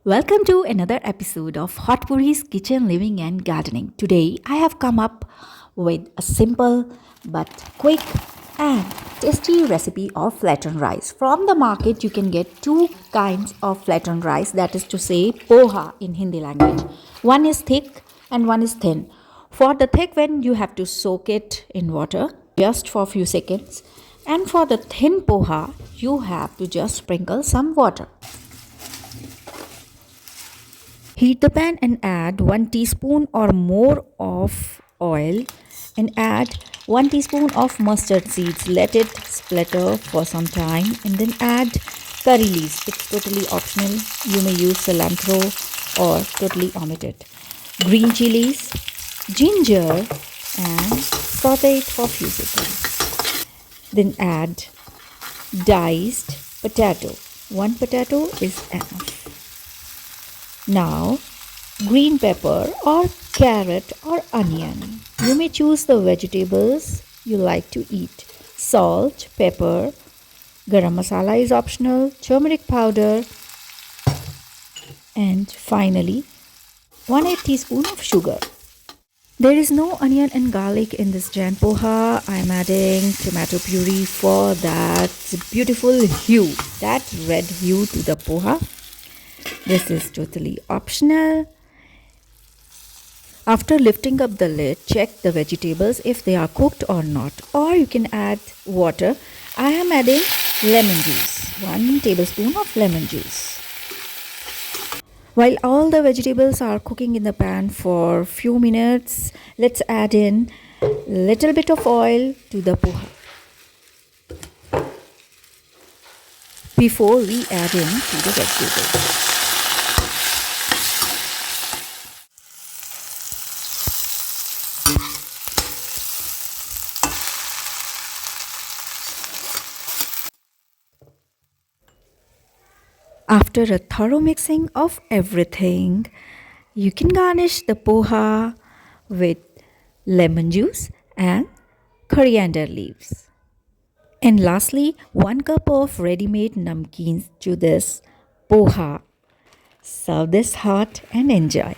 Welcome to another episode of Hot Pooriz Kitchen Living and Gardening. Today I have come up with a simple but quick and tasty recipe of flattened rice. From the market you can get two kinds of flattened rice, that is to say poha in Hindi language. One is thick and one is thin. For the thick one you have to soak it in water just for a few seconds, and for the thin poha you have to just sprinkle some water. Heat the pan and add 1 teaspoon or more of oil and add 1 teaspoon of mustard seeds. Let it splatter for some time and then add curry leaves. It's totally optional. You may use cilantro or totally omit it. Green chilies, ginger, and saute it for a few seconds. Then add diced potato. One potato is enough. Now, green pepper or carrot or onion. You may choose the vegetables you like to eat. Salt, pepper, garam masala is optional, turmeric powder, and finally 1/8 teaspoon of sugar. There is no onion and garlic in this Jain Poha. I am adding tomato puree for that beautiful hue, that red hue to the poha. This is totally optional. After lifting up the lid, check the vegetables if they are cooked or not, or you can add water. I am adding lemon juice, 1 tablespoon of lemon juice. While all the vegetables are cooking in the pan for few minutes, let's add in little bit of oil to the poha before we add in to the vegetables. After a thorough mixing of everything, you can garnish the poha with lemon juice and coriander leaves. And lastly, 1 cup of ready-made namkeens to this poha. Serve this hot and enjoy.